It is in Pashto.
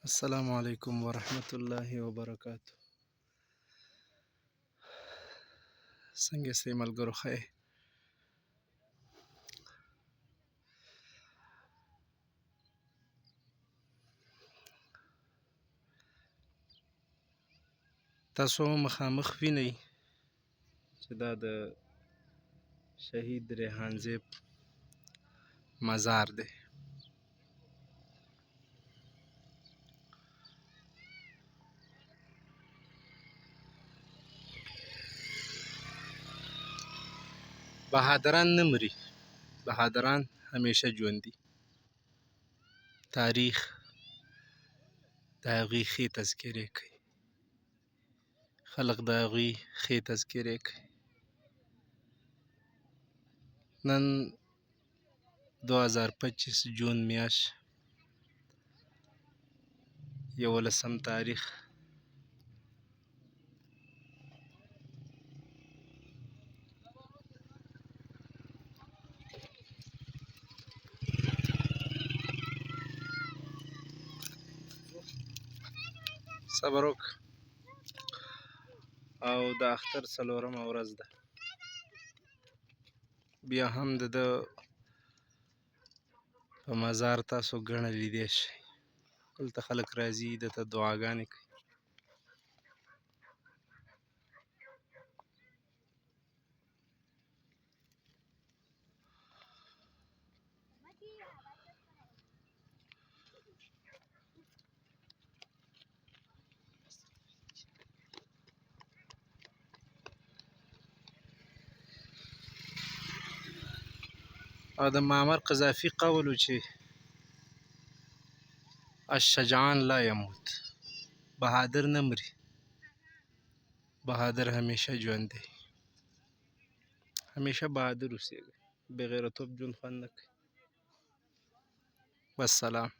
السلام علیکم ورحمت الله وبرکاتہ. څنګه یاستئ ملګرو؟ ښه یې؟ تاسو مخامخ وینئ چې دا د شهید ریحان زیب مزار دی. بهادران نه مري، بهادران همیشه ژوندي. تاریخ د هغوی ښې تذکرې کوي، خلق د هغوی ښې تذکرې کوي. نن 2025 جون میاشت 11 تاریخ. صبر وکړه. او د اختر 4مه ورځ ده، بیا هم د ده په مزار تاسو ګڼه لیدی شئ. دلته خلک راځي، ده ته دعاګانې کوي. او د معمر قذافي قول و چې الشجعان لا یموت، بهادر نه مري، بهادر همیشه ژوند دی. همیشه بهادر اوسېږئ، بې غیرتوب ژوند خوند نه کوي. والسلام.